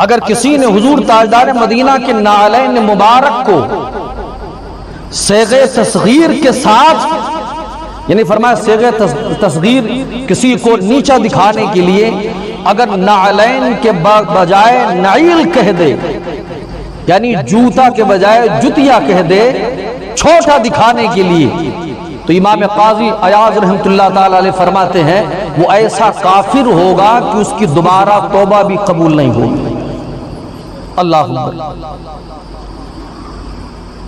اگر کسی نے حضور تاجدار مدینہ کے نعلین مبارک کو صیغہ تصغیر کے ساتھ، یعنی فرمایا صیغہ تصغیر کسی کو نیچا دکھانے کے لیے اگر نعلین کے بجائے نعیل کہہ دے، یعنی جوتا کے بجائے جتیا کہہ دے چھوٹا دکھانے کے لیے، تو امام قاضی عیاض رحمۃ اللہ تعالی علیہ فرماتے ہیں وہ ایسا کافر ہوگا کہ اس کی دوبارہ توبہ بھی قبول نہیں ہوگی۔ اللہ اکبر۔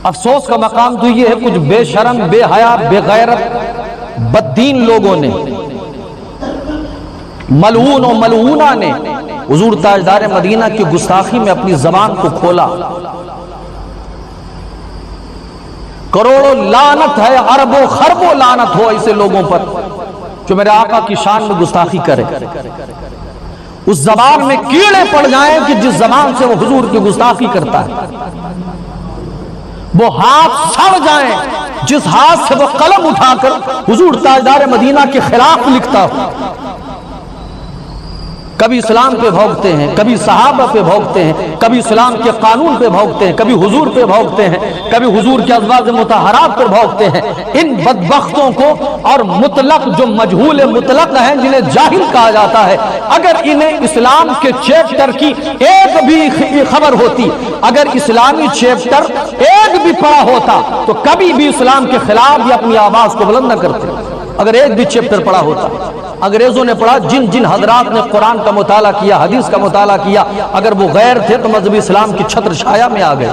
افسوس کا مقام تو یہ ہے کچھ بے شرم، بے حیا، بے غیرت، بددین لوگوں نے، ملعون و ملعونہ نے حضور تاجدار مدینہ کی گستاخی میں اپنی زبان کو کھولا۔ کروڑوں لعنت ہے، اربوں خربوں لعنت ہو ایسے لوگوں پر جو میرے آقا کی شان میں گستاخی کرے، اس زبان میں کیڑے پڑ جائیں کہ جس زبان سے وہ حضور کی گستاخی کرتا ہے، وہ ہاتھ سڑ جائیں جس ہاتھ سے وہ قلم اٹھا کر حضور تاجدار مدینہ کے خلاف لکھتا ہو۔ کبھی اسلام پہ بھونکتے ہیں، کبھی صحابہ پہ بھونکتے ہیں، کبھی اسلام کے قانون پہ بھونکتے ہیں، کبھی حضور پہ بھونکتے ہیں، کبھی حضور کے ازواج مطہرات پر بھونکتے ہیں۔ ان بدبختوں کو اور مطلق جو مجہول مطلق ہیں جنہیں جاہل کہا جاتا ہے، اگر انہیں اسلام کے چیپٹر کی ایک بھی خبر ہوتی، اگر اسلامی چیپٹر ایک بھی پڑھا ہوتا تو کبھی بھی اسلام کے خلاف یا اپنی آواز کو بلند نہ کرتے۔ اگر ایک بھی چیپٹر پڑھا ہوتا، انگریزوں نے پڑھا، جن جن حضرات نے قرآن کا مطالعہ کیا، حدیث کا مطالعہ کیا، اگر وہ غیر تھے تو مذہب اسلام کی چھتر چھایا میں آ گئے۔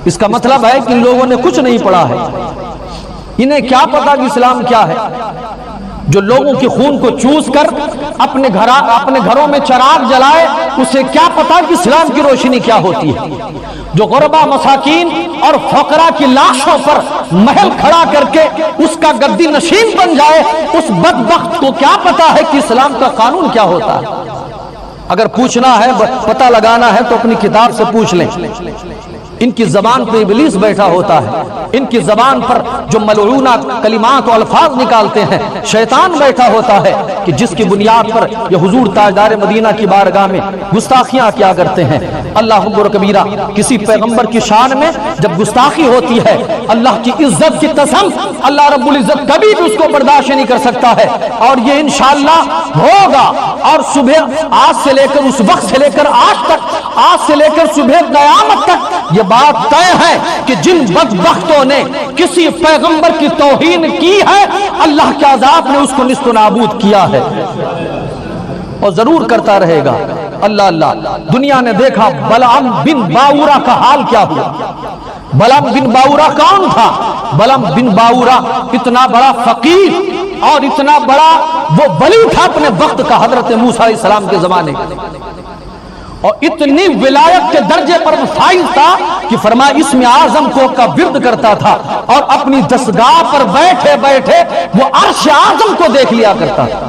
اس کا مطلب ہے کہ ان لوگوں نے کچھ نہیں پڑھا ہے، انہیں کیا پتا کہ اسلام کیا ہے۔ جو لوگوں کے خون کو چوس کر اپنے گھروں میں چراغ جلائے، اسے کیا پتا کہ اسلام کی روشنی کیا ہوتی ہے۔ جو غربا، مساکین اور فقراء کی لاشوں پر محل کھڑا کر کے اس کا گدی نشین بن جائے، اس بدبخت کو کیا پتا ہے کہ اسلام کا قانون کیا ہوتا ہے۔ اگر پوچھنا ہے، پتہ لگانا ہے تو اپنی کتاب سے پوچھ لیں۔ ان کی زبان پر ابلیس بیٹھا ہوتا ہے، ان کی زبان پر جو ملعونہ کلمات و الفاظ نکالتے ہیں شیطان بیٹھا ہوتا ہے کہ جس کی بنیاد پر یہ حضور تاجدار مدینہ کی بارگاہ میں گستاخیاں کیا کرتے ہیں۔ اللہ اکبر کبیرہ، کسی پیغمبر کی شان میں جب گستاخی ہوتی ہے، اللہ کی عزت کی قسم اللہ رب العزت کبھی بھی اس کو برداشت نہیں کر سکتا ہے، اور یہ انشاءاللہ ہوگا۔ اور صبح آج سے لے کر اس وقت سے لے کر آج تک، آج سے لے کر صبح قیامت تک یہ بات طے ہے کہ جن بدبختوں نے کسی پیغمبر کی توہین کی ہے، اللہ کے عذاب نے اس کو نیست و نابود کیا ہے اور ضرور کرتا رہے گا۔ اللہ اللہ، دنیا نے دیکھا بلعم بن باورا کا حال کیا ہوا۔ بلعم بن باورا کون تھا؟ بلعم بن باورا اتنا بڑا فقیر اور اتنا بڑا وہ ولی تھا اپنے وقت کا، حضرت موسیٰ علیہ السلام کے زمانے کا، اور اتنی ولایت کے درجے پر وہ فائز تھا کہ فرمایا اسم اعظم کو کا ورد کرتا تھا، اور اپنی دستگاہ پر بیٹھے بیٹھے وہ عرش اعظم کو دیکھ لیا کرتا تھا۔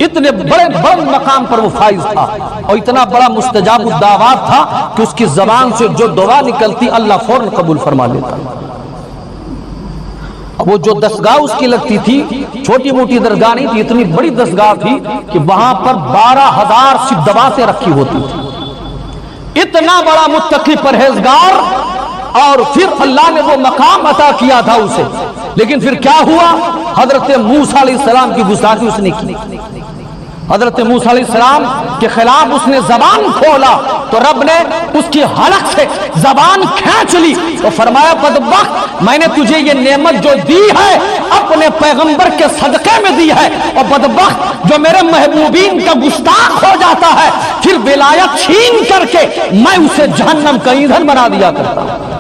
اتنے بڑے بڑے مقام پر وہ فائز تھا، اور اتنا بڑا مستجاب الدعوات تھا کہ اس کی زبان سے جو دعا نکلتی اللہ فوراً قبول فرما لیتا۔ وہ جو دستگاہ اس کی لگتی تھی، چھوٹی موٹی درگاہ نہیں تھی، اتنی بڑی دستگاہ تھی کہ وہاں پر 12,000 سدواتیں رکھی ہوتی تھی۔ اتنا بڑا متقی پرہیزگار، اور پھر اللہ نے وہ مقام عطا کیا تھا اسے، لیکن پھر کیا ہوا؟ حضرت موسیٰ علیہ السلام کی گستاخی اس نے کی۔ حضرت موسیٰ علیہ السلام کے خلاف اس نے زبان کھولا تو رب نے اس کی حلق سے زبان کھینچ لی تو فرمایا بدبخت، میں نے تجھے یہ نعمت جو دی ہے اپنے پیغمبر کے صدقے میں دی ہے، اور بدبخت جو میرے محبوبین کا گستاخ ہو جاتا ہے پھر ولایت چھین کر کے میں اسے جہنم کا ایندھن بنا دیا کرتا ہوں۔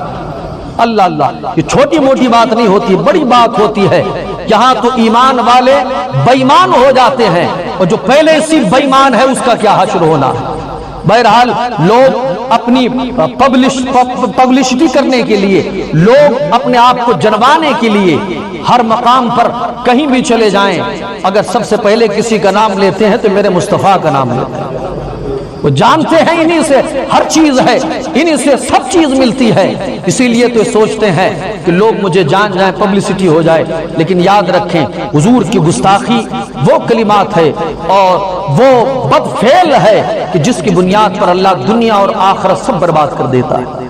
اللہ اللہ، یہ چھوٹی موٹی بات نہیں ہوتی، بڑی بات ہوتی ہے۔ یہاں تو ایمان والے بے ایمان ہو جاتے ہیں، اور جو پہلے سے بے ایمان ہے اس کا کیا حشر ہونا ہے۔ بہرحال لوگ اپنی پبلسٹی کرنے کے لیے، لوگ اپنے آپ کو جنوانے کے لیے ہر مقام پر کہیں بھی چلے جائیں، اگر سب سے پہلے کسی کا نام لیتے ہیں تو میرے مصطفیٰ کا نام لیتے ہیں۔ وہ جانتے ہیں انہی سے ہر چیز ہے، انہی سے سب چیز ملتی ہے، اسی لیے تو سوچتے ہیں کہ لوگ مجھے جان جائیں، پبلسٹی ہو جائے۔ لیکن یاد رکھیں حضور کی گستاخی وہ کلمات ہے اور وہ بد فعل ہے کہ جس کی بنیاد پر اللہ دنیا اور آخرت سب برباد کر دیتا ہے۔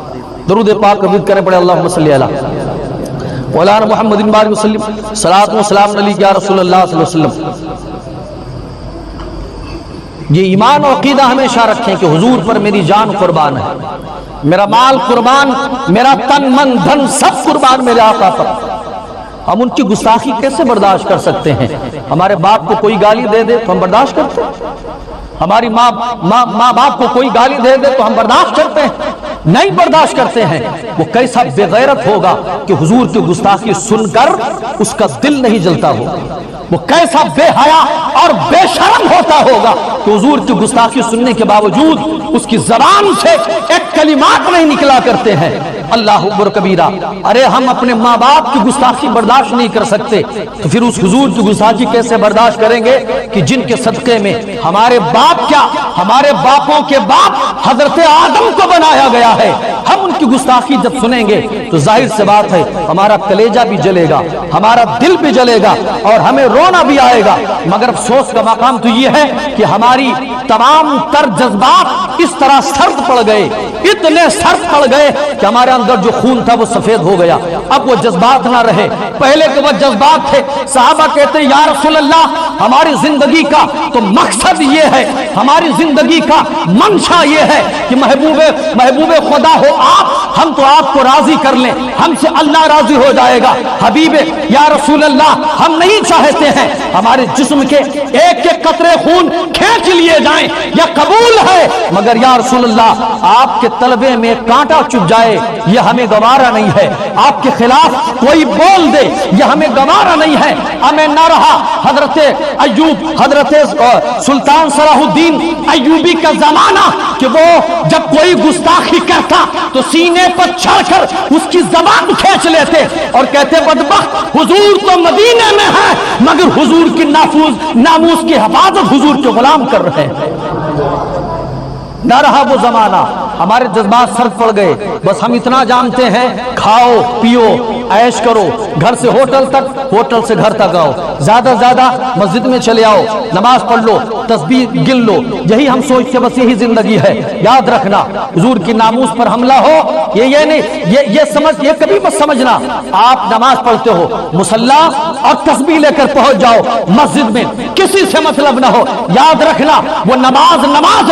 درود پاک ربیت کریں پڑے اللہم صلی علی مولانا محمد بارک وسلم، صلاۃ و سلام علیک یا رسول اللہ صلی اللہ علیہ وسلم۔ یہ ایمان و عقیدہ ہمیشہ رکھیں کہ حضور پر میری جان قربان ہے، میرا مال قربان، میرا تن من دھن سب قربان میرے آقا پر۔ ہم ان کی گستاخی کیسے برداشت کر سکتے ہیں؟ ہمارے باپ کو کوئی گالی دے دے تو ہم برداشت کرتے ہیں؟ ہماری ماں باپ کو کوئی گالی دے دے تو ہم برداشت کرتے ہیں؟ نہیں برداشت کرتے ہیں۔ وہ کیسا بے غیرت ہوگا کہ حضور کی گستاخی سن کر اس کا دل نہیں جلتا ہوگا، وہ کیسا بے حیا اور بے شرم ہوتا ہوگا کہ حضور کی گستاخی سننے کے باوجود اس کی زبان سے ایک کلمات نہیں نکلا کرتے ہیں۔ اللہ اکبر کبیرہ۔ ارے ہم اپنے ماں باپ کی گستاخی برداشت نہیں کر سکتے تو پھر اس حضور کی گستاخی کیسے برداشت کریں گے کہ جن کے صدقے میں ہمارے باپ کیا، ہمارے باپوں کے باپ حضرت آدم کو بنایا گیا ہے۔ ہم ان کی گستاخی جب سنیں گے تو ظاہر سے بات ہے ہمارا کلیجہ بھی جلے گا، ہمارا دل بھی جلے گا اور ہمیں رونا بھی آئے گا۔ مگر افسوس کا مقام تو یہ ہے کہ ہماری تمام تر جذبات اس طرح سرد پڑ گئے، اتنے سرد پڑ گئے کہ ہمارے اندر جو خون تھا وہ سفید ہو گیا۔ اب وہ جذبات نہ رہے، پہلے کے وہ جذبات تھے۔ صحابہ کہتے ہیں یا رسول اللہ ہماری زندگی کا تو مقصد یہ ہے، ہماری زندگی کا منشا یہ ہے کہ محبوب خدا ہو آپ، ہم تو آپ کو راضی کر لیں، ہم سے اللہ راضی ہو جائے گا۔ حبیب یا رسول اللہ ہم نہیں چاہتے ہیں ہمارے جسم کے ایک ایک قطرے خون کھینچ لیے جائیں، یا قبول ہے، مگر یا رسول اللہ آپ کے طلبے میں کانٹا چپ جائے یہ ہمیں گوارا نہیں ہے، آپ کے خلاف کوئی بول دے یہ ہمیں گوارا نہیں ہے۔ ہمیں نہ رہا حضرت ایوب، حضرت سلطان صلاح الدین ایوبی کا زمانہ کہ وہ جب کوئی گستاخی کرتا تو سینے پر چڑھ کر اس کی زبان کھینچ لیتے اور کہتے بدبخت حضور تو مدینے میں ہے مگر حضور کی ناموس کی حفاظت حضور کے غلام کر رہے ہیں۔ نہ رہا وہ زمانہ، ہمارے جذبات سرد پڑ گئے۔ بس ہم اتنا جانتے ہیں کھاؤ پیو عیش کرو، گھر سے ہوٹل تک، ہوٹل سے گھر تک آؤ، زیادہ زیادہ مسجد میں چلے آؤ، نماز پڑھ لو، تسبیح گن لو، یہی ہم سوچتے بس یہی زندگی ہے۔ یاد رکھنا حضور کی ناموس پر حملہ ہو یہ نہیں، یہ کبھی مت سمجھنا آپ نماز پڑھتے ہو مصلی اور تسبیح لے کر پہنچ جاؤ مسجد میں، کسی سے مطلب نہ ہو۔ یاد رکھنا وہ نماز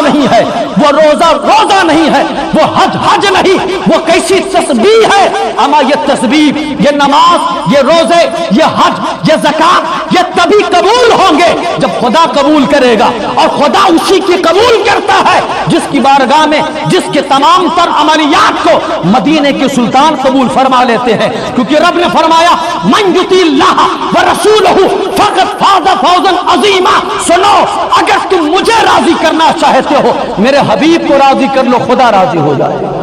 نہیں ہے، وہ روزہ نہیں ہے، وہ حج نہیں، وہ کیسی تسبیح ہے۔ اما یہ تسبیح، یہ نماز، یہ روزے، یہ حج، یہ زکات یہ تبھی قبول ہوں گے جب خدا قبول کرے گا، اور خدا اسی کی قبول کرتا ہے جس کی بارگاہ میں جس کے تمام تر عملیات کو مدینے کے سلطان قبول فرما لیتے ہیں، کیونکہ رب نے فرمایا من یطیع اللہ ورسولہ فقد فاز فوزا عظیما۔ سنو اگر تم مجھے راضی کرنا چاہتے ہو میرے حبیب کو راضی کر لو، خدا راضی ہو جائے گا،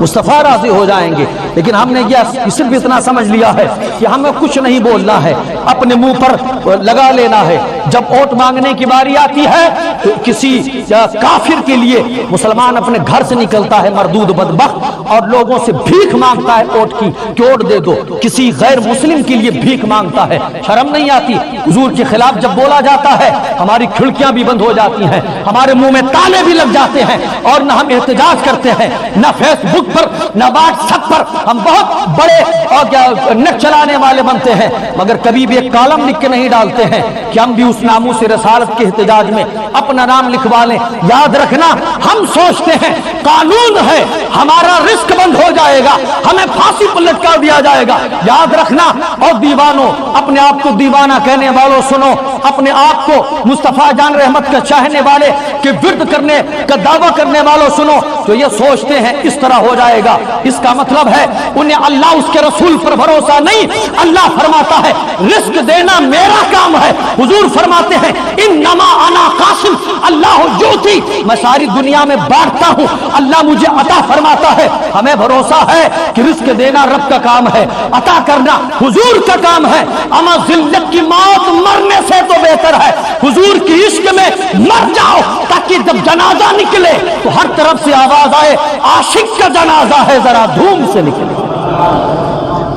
مصطفیٰ راضی ہو جائیں گے۔ لیکن ہم نے یہ صرف اتنا سمجھ لیا ہے کہ ہمیں کچھ نہیں بولنا ہے، اپنے منہ پر لگا لینا ہے۔ جب ووٹ مانگنے کی باری آتی ہے تو کسی کافر کے لیے مسلمان اپنے گھر سے نکلتا ہے مردود بدبخت اور لوگوں سے بھیک مانگتا ہے ووٹ کی کہ ووٹ دے دو، کسی غیر مسلم کے لیے بھیک مانگتا ہے۔ شرم نہیں آتی؟ حضور کے خلاف جب بولا جاتا ہے ہماری کھڑکیاں بھی بند ہو جاتی ہیں، ہمارے منہ میں تالے بھی لگ جاتے ہیں، اور نہ ہم احتجاج کرتے ہیں، نہ فیس بک پر، نہ واٹس ایپ پر ہم بہت بڑے اور نیٹ چلانے والے بنتے ہیں، مگر کبھی بھی ایک کالم لکھ کے نہیں ڈالتے ہیں کہ ہم بھی اس ناموس رسالت کے احتجاج میں اپنا نام لکھوا لیں۔ یاد رکھنا ہم سوچتے ہیں قانون ہے ہمارا رزق بند ہو جائے گا، ہمیں پھانسی پر لٹکا دیا جائے گا۔ یاد رکھنا، اور دیوانوں، اپنے آپ کو دیوانہ کہنے والوں سنو، اپنے آپ کو مصطفیٰ جان رحمت کا چاہنے والے کہ ورد کرنے کا دعویٰ کرنے والوں سنو، تو یہ سوچتے ہیں اس طرح ہو جائے گا۔ اس کا مطلب ہے انہیں اللہ اس کے رسول پر بھروسہ نہیں۔ اللہ فرماتا ہے رزق دینا میرا کام ہے، حضور فرماتے ہیں انما انا قاسم اللہ یؤتی، میں ساری دنیا میں بانٹتا ہوں، اللہ مجھے عطا فرماتا ہے۔ ہمیں بھروسہ ہے کہ رزق دینا رب کا کام ہے، عطا کرنا حضور کا کام ہے۔ اما ذلت کی موت مرنے سے تو بہتر ہے، حضور کی عشق میں مر جاؤ تاکہ جب جنازہ نکلے تو ہر طرف سے آواز آئے عاشق کا جنازہ ہے ذرا دھوم سے نکلے۔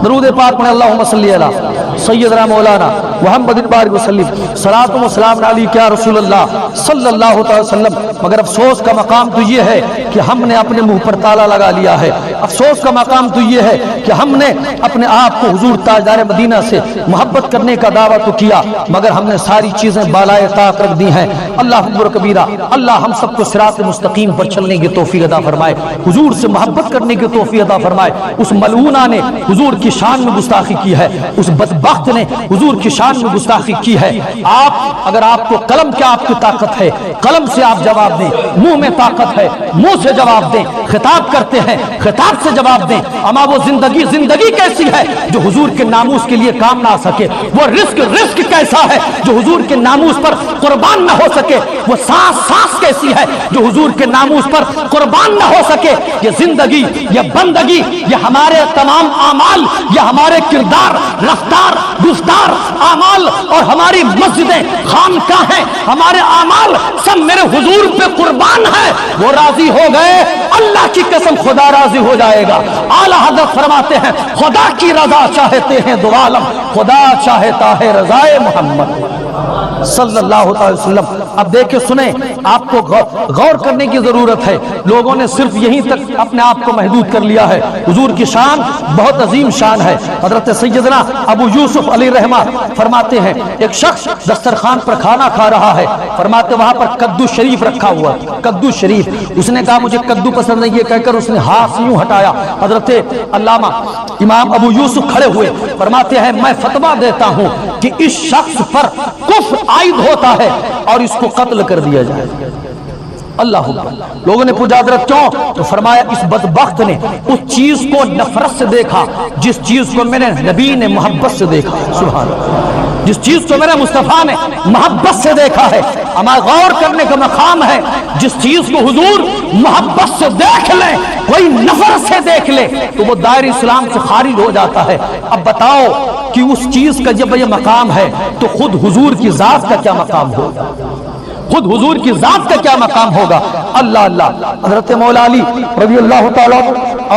درود پاک پڑھیں اللہم صلی علی سیدنا مولانا محمد بارک وسلم صلاۃ و سلام علیک یا رسول اللہ صلی اللہ تعالی وسلم۔ مگر افسوس کا مقام تو یہ ہے کہ ہم نے اپنے منہ پر تالا لگا لیا ہے، افسوس کا مقام تو یہ ہے کہ ہم نے اپنے آپ کو حضور تاجدار مدینہ سے محبت کرنے کا دعویٰ تو کیا مگر ہم نے ساری چیزیں بالائے طاق رکھ دی ہیں۔ اللہ اکبر کبیرہ، اللہ ہم سب کو صراط مستقیم پر چلنے کی توفیق عطا فرمائے، حضور سے محبت کرنے کی توفیق عطا فرمائے۔ اس ملعونہ نے حضور کی شان میں گستاخی کی ہے، اس بدبخت نے حضور کی شان میں گستاخی کی ہے۔ آپ اگر آپ کو قلم کیا آپ کی طاقت ہے، قلم سے آپ جواب دیں، منہ میں طاقت ہے منہ سے جواب دیں، خطاب کرتے ہیں خطاب سے جواب دیں۔ اما وہ زندگی کیسی ہے جو حضور کے ناموس کے لیے کام نہ آ سکے، وہ رزق کیسا ہے جو حضور کے ناموس پر قربان نہ ہو سکے، وہ سانس کیسی ہے جو حضور کے ناموس پر قربان نہ ہو سکے۔ یہ زندگی، یہ بندگی، یہ ہمارے تمام اعمال، یہ ہمارے کردار، رفتار، گفتار، اعمال اور ہماری مسجدیں، خانقاہیں، ہمارے اعمال سب میرے حضور پہ قربان ہے۔ وہ راضی ہو گئے، اللہ کی قسم خدا راضی ہو جائے گا۔ اعلیٰ حضرت فرماتے ہیں خدا کی رضا چاہتے ہیں دو عالم، خدا چاہتا ہے رضائے محمد صلی اللہ علیہ وسلم۔ اب دیکھیں سنیں، آپ کو غور کرنے کی ضرورت ہے۔ لوگوں نے صرف یہیں تک اپنے آپ کو محدود کر لیا ہے۔ حضور کی شان بہت عظیم شان ہے۔ حضرت سیدنا ابو یوسف علیہ رحمہ فرماتے ہیں ایک شخص دسترخوان پر کھانا کھا رہا ہے، فرماتے وہاں پر کدو شریف رکھا ہوا، کدو شریف۔ اس نے کہا مجھے کدو پسند نہیں، یہ کہہ کر اس نے ہاتھ یوں ہٹایا۔ حضرت علامہ امام ابو یوسف کھڑے ہوئے، فرماتے ہیں میں فتویٰ دیتا ہوں کہ اس شخص پر کفر عائد ہوتا ہے اور اس کو قتل کر دیا جائے۔ اللہ اکبر۔ لوگوں نے پوچھا حضرت کیوں؟ تو فرمایا اس بدبخت نے اس چیز کو نفرت سے دیکھا جس چیز کو میرے نبی نے محبت سے دیکھا۔ سبحان اللہ، جس چیز کو میرے مصطفیٰ نے محبت سے دیکھا ہے۔ ہمارا غور کرنے کا مقام ہے، جس چیز کو حضور محبت سے دیکھ لیں، کوئی نفرت سے دیکھ لے تو وہ دائرہ اسلام سے خارج ہو جاتا ہے۔ اب بتاؤ کہ اس چیز کا جب یہ مقام ہے تو خود حضور کی ذات کا کیا مقام ہوگا، خود حضور کی ذات کا کیا مقام ہوگا۔ اللہ اللہ۔ حضرت مولا علی رضی اللہ تعالیٰ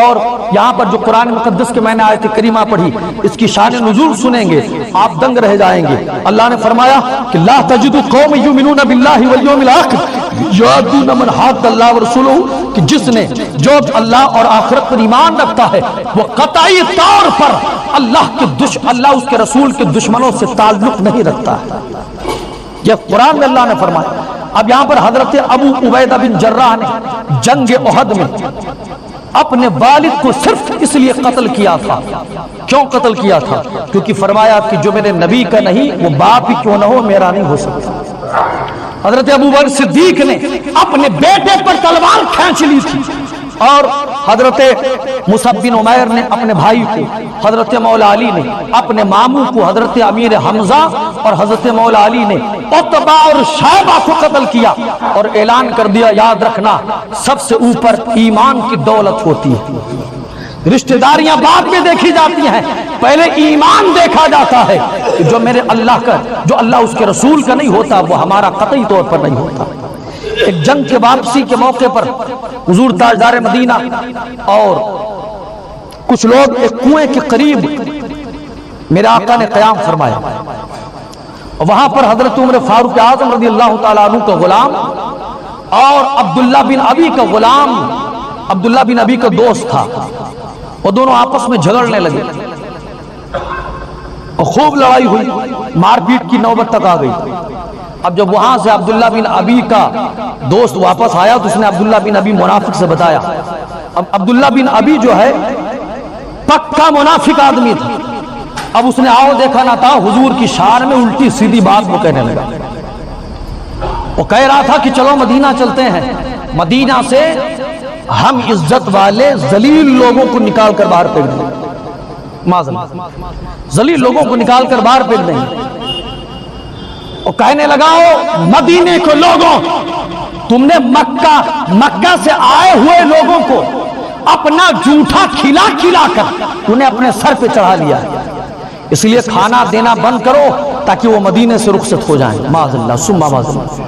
اور یہاں پر جو قرآن مقدس کے میں نے آیت کریمہ پڑھی، اس کی شان نزول سنیں گے آپ دنگ رہ جائیں گے۔ اللہ نے فرمایا کہ لا تجد قوم یؤمنون باللہ والیوم الآخر یوادون من حاد اللہ ورسولہ، کہ جس نے جو اللہ اور آخرت پر ایمان رکھتا ہے وہ قطعی طور پر اللہ اس کے رسول کے دشمنوں سے تعلق نہیں رکھتا ہے۔ یہ قرآن میں اللہ نے فرمایا۔ اب یہاں پر حضرت ابو عبیدہ بن جراح نے جنگ احد میں اپنے والد کو صرف اس لیے قتل کیا تھا۔ کیوں قتل کیا تھا؟ کیونکہ فرمایا کہ جو میرے نبی کا نہیں وہ باپ ہی کیوں نہ ہو میرا نہیں ہو سکتا۔ حضرت ابو بکر صدیق نے اپنے بیٹے پر تلوار کھینچ لی تھی، اور حضرت مصعب بن عمیر نے اپنے بھائی کو، حضرت مولا علی نے اپنے ماموں کو حضرت امیر حمزہ، اور حضرت مولا علی نے عتبہ اور شیبہ کو قتل کیا اور اعلان کر دیا یاد رکھنا سب سے اوپر ایمان کی دولت ہوتی ہے۔ رشتہ داریاں بعد میں دیکھی جاتی ہیں، پہلے ایمان دیکھا جاتا ہے۔ جو میرے اللہ کا، جو اللہ اس کے رسول کا نہیں ہوتا وہ ہمارا قطعی طور پر نہیں ہوتا۔ ایک جنگ کے واپسی کے موقع پر حضور تاجدار مدینہ اور کچھ لوگ ایک کنویں کے قریب میرے آقا نے قیام فرمایا، وہاں پر حضرت عمر فاروق اعظم رضی اللہ تعالیٰ عنہ کا غلام اور عبداللہ بن ابی کا غلام، عبداللہ بن ابی کا دوست تھا، وہ دونوں آپس میں جھگڑنے لگے اور خوب لڑائی ہوئی، مار پیٹ کی نوبت تک آ گئی۔ اب جب وہاں سے عبداللہ بن ابی کا دوست واپس آیا تو اس نے عبداللہ بن ابی منافق سے بتایا۔ اب عبداللہ بن ابی جو ہے پکا منافق آدمی تھا، اب اس نے آؤ دیکھا نہ تھا حضور کی شان میں الٹی سیدھی بات وہ کہنے لگا۔ وہ کہہ رہا تھا کہ چلو مدینہ چلتے ہیں، مدینہ سے ہم عزت والے ذلیل لوگوں کو نکال کر باہر پھینک دیں، ذلیل لوگوں کو نکال کر باہر پھینک دیں۔ وہ کہنے لگا مدینے کو لوگوں، تم نے مکہ سے آئے ہوئے لوگوں کو اپنا جھوٹا کھلا کھلا کر انہیں اپنے سر پہ چڑھا لیا ہے، اس لیے کھانا دینا بند کرو تاکہ وہ مدینے سے رخصت ہو جائیں۔ معاذ اللہ ثم معاذ اللہ۔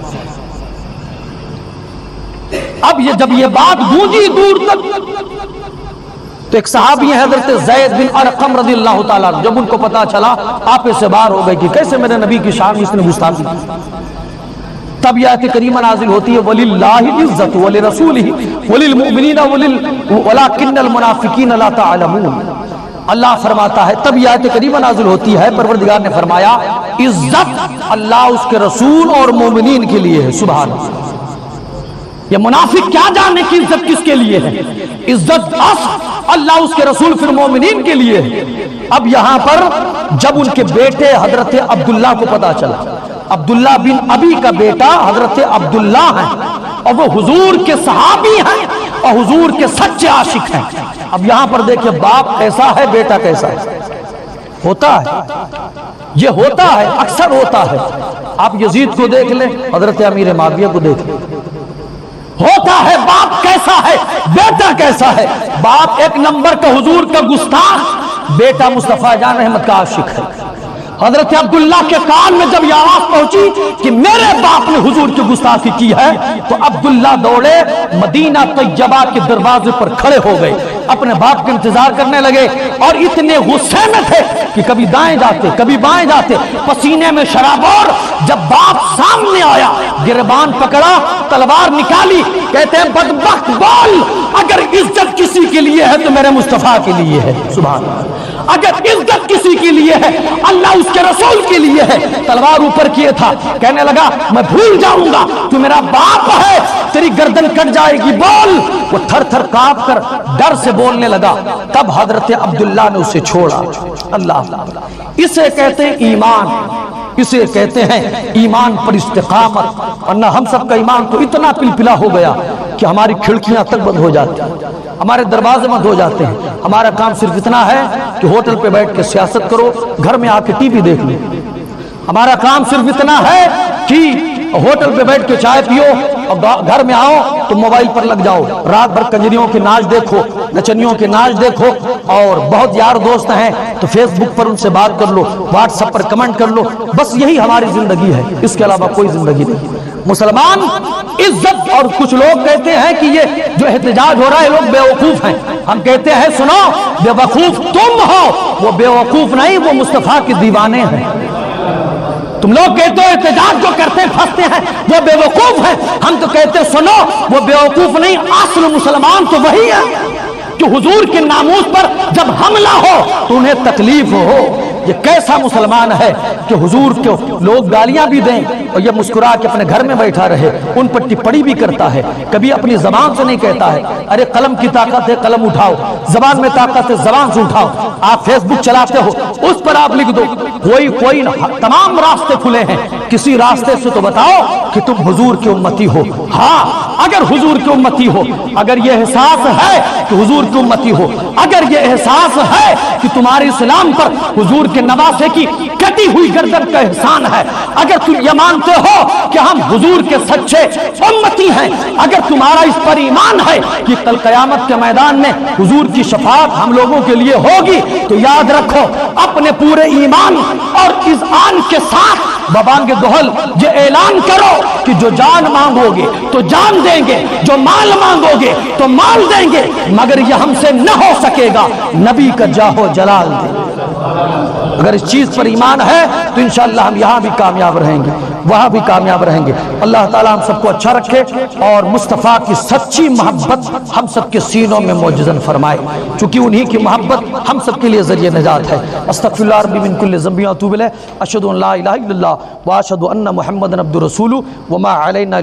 اب یہ جب یہ بات گونجی دور تک تو ایک صحابی ہیں حضرت زید بن ارقم رضی اللہ تعالیٰ، جب ان کو پتا چلا آپے سے باہر ہو گئے کہ کیسے میرے نبی کی شان میں اس نے گستاخی کی، تب یہ آیت کریمہ نازل ہوتی ہے وَلِلَّهِ الْعِزَّةُ وَلِرَسُولِهِ وَلِلْمُؤْمِنِينَ وَلَكِنَّ الْمُنَافِقِينَ لَا تَعْلَمُونَ۔ اللہ فرماتا ہے، تب یہ آیت کریمہ نازل ہوتی ہے، پروردگار نے فرمایا عزت اللہ اس کے رسول اور مومنین کے لیے ہے۔ سبحان اللہ، یہ منافق کیا جانے کی عزت کس کے لیے ہے؟ عزت اللہ اس کے رسول پھر مومنین کے لیے ہے۔ اب یہاں پر جب ان کے بیٹے حضرت عبداللہ کو پتا چلا، عبداللہ بن ابی کا بیٹا حضرت عبداللہ ہیں اور وہ حضور کے صحابی ہیں اور حضور کے سچے عاشق ہیں۔ اب یہاں پر دیکھیں باپ کیسا ہے، بیٹا کیسا ہے، ہوتا ہے، یہ ہوتا ہے، اکثر ہوتا ہے۔ آپ یزید کو دیکھ لیں، حضرت امیر معاویہ کو دیکھ لیں، ہوتا ہے باپ کیسا ہے، بیٹا کیسا ہے۔ باپ ایک نمبر کا حضور کا گستاخ، بیٹا مصطفیٰ جان احمد کا عاشق ہے۔ حضرت عبداللہ کے کان میں جب یہ آواز پہنچی کہ میرے باپ نے حضور کی گستاخی کی ہے تو عبداللہ دوڑے مدینہ طیبہ کے دروازے پر کھڑے ہو گئے، اپنے باپ کا انتظار کرنے لگے اور اتنے غصے میں تھے کہ کبھی دائیں جاتے کبھی بائیں جاتے، پسینے میں شرابور۔ جب باپ سامنے آیا، گریبان پکڑا، تلوار نکالی، کہتے ہیں بدبخت بول، اگر عزت کسی کے لیے ہے تو میرے مصطفیٰ کے لیے ہے۔ سبحان اللہ، اگر عزت کسی کے لیے ہے اللہ اس کے رسول کے لیے ہے۔ تلوار اوپر کیے تھا، کہنے لگا میں بھول جاؤں گا تو میرا باپ ہے، تیری گردن کٹ جائے گی، بول۔ وہ تھر تھر کانپ کر ڈر سے بولنے لگا، تب حضرت عبداللہ نے اسے چھوڑا۔ اللہ، اسے کہتے ہیں ایمان، اسے کہتے ہیں ایمان پر استقامت۔ ورنہ ہم سب کا ایمان تو اتنا پلپلا ہو گیا کہ ہماری کھڑکیاں تک بند ہو جاتی ہیں، ہمارے دروازے بند ہو جاتے ہیں۔ ہمارا کام صرف اتنا ہے کہ ہوٹل پہ بیٹھ کے سیاست کرو، گھر میں آ کے ٹی وی دیکھ لو۔ ہمارا کام صرف اتنا ہے کہ ہوٹل پہ بیٹھ کے چائے پیو اور گھر میں آؤ تو موبائل پر لگ جاؤ، رات بھر کنجریوں کے ناچ دیکھو، نچنیوں کے ناچ دیکھو، اور بہت یار دوست ہیں تو فیس بک پر ان سے بات کر لو، واٹس ایپ پر کمنٹ کر لو، بس یہی ہماری زندگی ہے، اس کے علاوہ کوئی زندگی نہیں۔ مسلمان عزت، اور کچھ لوگ کہتے ہیں کہ یہ جو احتجاج ہو رہا ہے لوگ بیوقوف ہیں۔ ہم کہتے ہیں سنو، بے وقوف تم ہو، وہ بیوقوف نہیں، وہ مصطفیٰ کے دیوانے ہیں۔ تم لوگ کہتے ہو احتجاج جو کرتے پھنستے ہیں وہ بے وقوف ہیں، ہم تو کہتے سنو وہ بے وقوف نہیں، اصل مسلمان تو وہی ہے کہ حضور کے ناموس پر جب حملہ ہو تو انہیں تکلیف ہو۔ یہ کیسا مسلمان ہے کہ حضور کو لوگ گالیاں بھی دیں اور یہ مسکرا کے اپنے گھر میں بیٹھا رہے، ان پر ٹپڑی بھی کرتا ہے، کبھی اپنی زبان سے نہیں کہتا ہے ارے قلم کی طاقت ہے قلم اٹھاؤ، زبان میں طاقت ہے زبان سے اٹھاؤ۔ آپ فیس بک چلاتے ہو، اس پر آپ لکھ دو، کوئی تمام راستے کھلے ہیں، کسی راستے سے تو بتاؤ کہ تم حضور کی امتی ہو۔ ہاں، اگر حضور کی امتی ہو، اگر یہ احساس ہے کہ حضور کی امتی ہو، اگر یہ احساس ہے کہ تمہارے اسلام پر حضور کے نواسے کی کٹی ہوئی گردن کا احسان ہے، اگر تم یہ مانتے ہو کہ ہم حضور کے سچے امتی ہیں، اگر تمہارا اس پر ایمان ہے کہ کل قیامت کے میدان میں حضور کی شفاعت ہم لوگوں کے لیے ہوگی، تو یاد رکھو اپنے پورے ایمان اور اذعان کے ساتھ ببانگ دہل یہ اعلان کرو کہ جو جان مانگو گے تو جان دیں گے، جو مال مانگو گے تو مال دیں گے، مگر یہ ہم سے نہ ہو سکے گا نبی کا جاہ و جلال دیں۔ اگر اس چیز پر ایمان ہے تو انشاءاللہ ہم یہاں بھی کامیاب رہیں گے، وہاں بھی کامیاب رہیں گے۔ اللہ تعالیٰ ہم سب کو اچھا رکھے اور مصطفیٰ کی سچی محبت ہم سب کے سینوں میں معجزن فرمائے، چونکہ انہی کی محبت ہم سب کے لیے ذریعہ نجات ہے۔ استغفر اللہ ربی من کل ذنب و اتوب الیہ، اشہد ان لا الہ الا اللہ و اشہد ان محمدا عبدہ ورسولہ وما علینا